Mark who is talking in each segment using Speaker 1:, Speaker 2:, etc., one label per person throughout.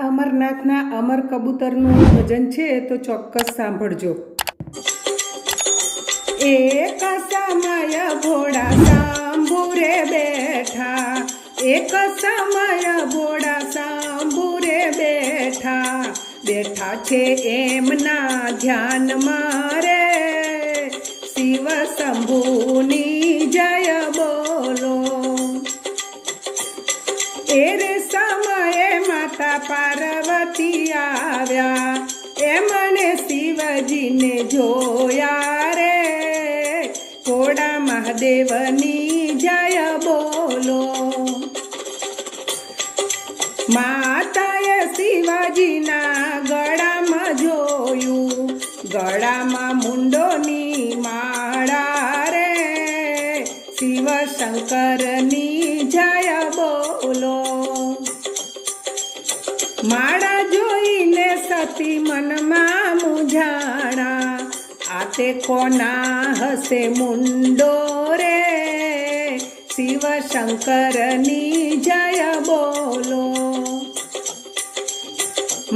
Speaker 1: અમરનાથના અમર કબૂતરનું ભજન છે તો ચોક્કસ સાંભળજો। એક સમય ભોળા શંભુ રે બેઠા, એક સમય ભોળા શંભુ રે બેઠા, બેઠા છે એમના ધ્યાનમાં રે, શિવ શંભુની જય બોલો। એ રે સમયે માતા પાર્વતી આવ્યા, એમણે શિવજીને જોયા રે, ભોળા મહાદેવની જય બોલો। માતાએ શિવજીના ગળામાં જોયું, ગળામાં મુંડોની માળા રે, શિવ શંકરની જય બોલો। માળા જોઈને સતી મનમાં મૂંઝાણા, આ તે કોના હશે મુંડો રે, શિવ શંકરની જય બોલો।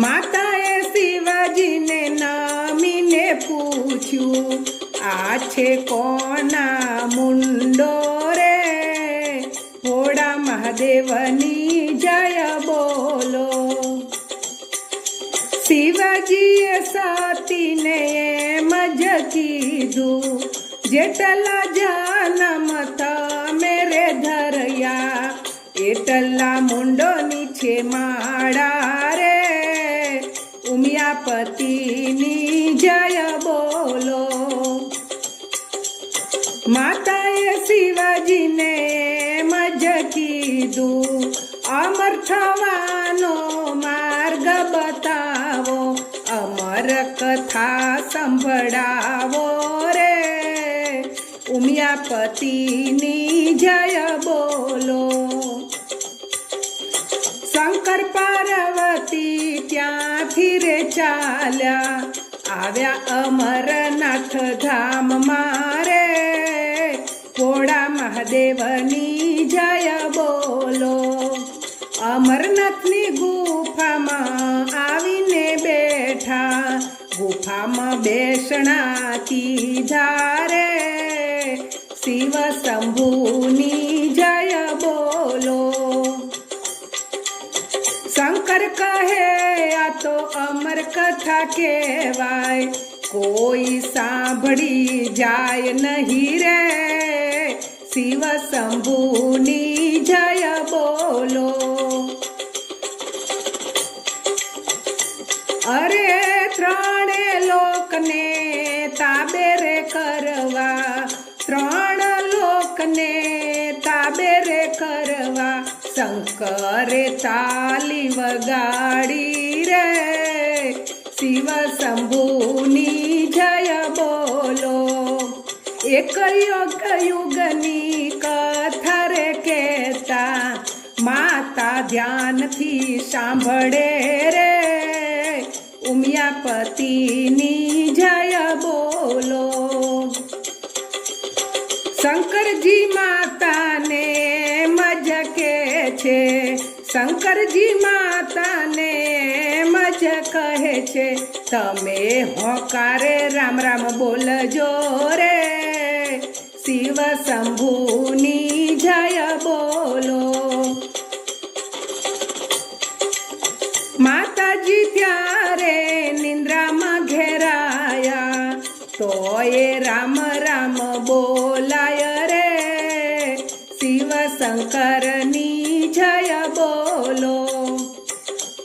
Speaker 1: માતાએ શિવજીને નમીને પૂછ્યું, આ છે કોના મુંડો રે, ભોળા મહાદેવની જય બોલો। શિવજીએ સતીને એમ જ કીધું, જેટલા જન્મ તમે રે ધર્યા, એટલા મુંડોની છે માળા રે, ઉમિયાપતિની જય બોલો। માતાએ શિવજીને એમ જ કીધું, અમર થવાનો માર્ગ બતાવો, અમર કથા સંભળાવો રે, ઉમિયાપતિની જય બોલો। શંકર પાર્વતી ત્યાંથી રે ચાલ્યા, આવ્યા અમરનાથ ધામ મારે, ભોળા મહાદેવની જય બોલો। અમરનાથની ગુફામાં આવીને બેઠા, ગુફામાં બેસણા કીધા રે, શિવ શંભુની જય બોલો। શંકર કહે આ તો અમર કથા કહેવાય, કોઈ સાંભળી જાય નહીં રે, શિવ શંભુની જય બોલો। અરે ત્રણે લોકને તાબે રે કરવા, ત્રણ લોકને તાબે રે કરવા, શંકરે તાલી વગાડી રે, શિવ શંભુની જય બોલો। એક યુગ યુગની કથા રે કહેતા, માતા ધ્યાનથી સાંભળે રે, ઉમિયાપતિની જય બોલો। શંકરજી માતાને મજ કે છે, શંકરજી માતાને મજ કહે છે, તમે હોકારે રામ રામ બોલજો રે, શિવ શંભુની જય બોલો। માતાજી ત્યારે નિંદ્રામાં ઘેરાયા, તો એ રામ રામ બોલાય રે, શિવ શંકરની જય બોલો।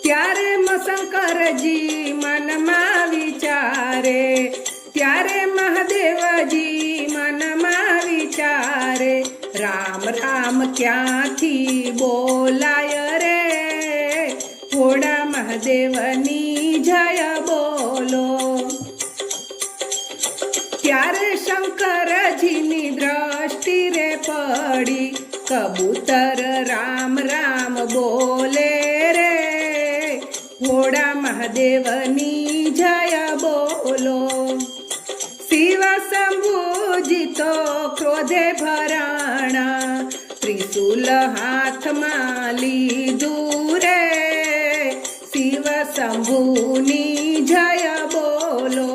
Speaker 1: ત્યારે શંકરજી મનમાં વિચારે, ત્યારે મહાદેવજી મનમાં વિચારે, રામ રામ ક્યાંથી બોલાય રે, ભોળા મહાદેવની જય બોલો। ત્યારે શંકરજીની દ્રષ્ટિ રે પડી, કબૂતર રામ રામ બોલે રે, ભોળા મહાદેવની જય બોલો। શિવ શંભુજી તો ક્રોધે ભરાણા, ત્રિશુલ હાથમાં લીધું રે, શંભુની જય બોલો.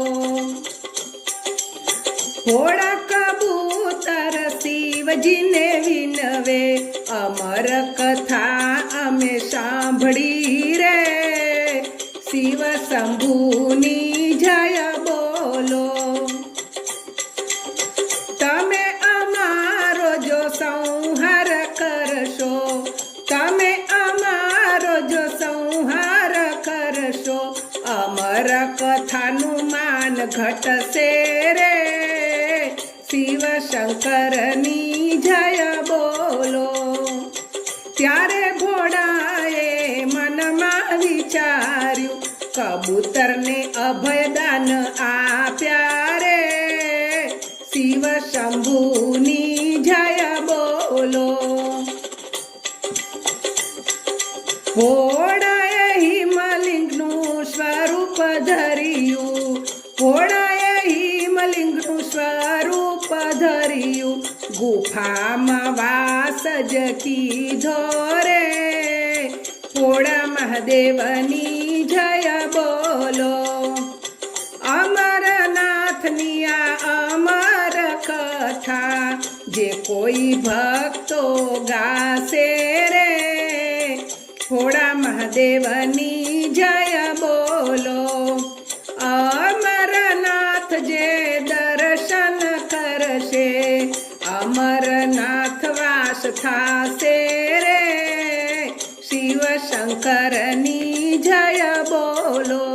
Speaker 1: ભોળા કબૂતર શિવજીને વિનવે, અમર કથા અમે સાંભળી રે. શિવ શંભુની જય બોલો. તમે અમારો જો સંહાર કરશો, તમે અમારો જો સંહાર કરશો, અમર કથાનું માન ઘટશે રે. શિવ શંકરની જય બોલો. ત્યારે ભોળાએ મનમાં વિચાર્યું, કબૂતરને અભયદાન આપ્યા રે. શિવ શંભુની જય બોલો. ભોળાએ હિમલિંગનું સ્વરૂપ ધર્યું, ભોળાએ હિમલિંગનું સ્વરૂપ ધર્યું, ગુફામાં વાસ જ કીધો રે. ભોળા મહાદેવની જય બોલો. અમરનાથની આ અમર કથા જે કોઈ ભક્તો ગાશે રે. ભોળા મહાદેવની જય બોલો. અમરનાથ જે દર્શન કરશે, અમરનાથ વાસ થાશે રે. શિવ શંકરની જય બોલો.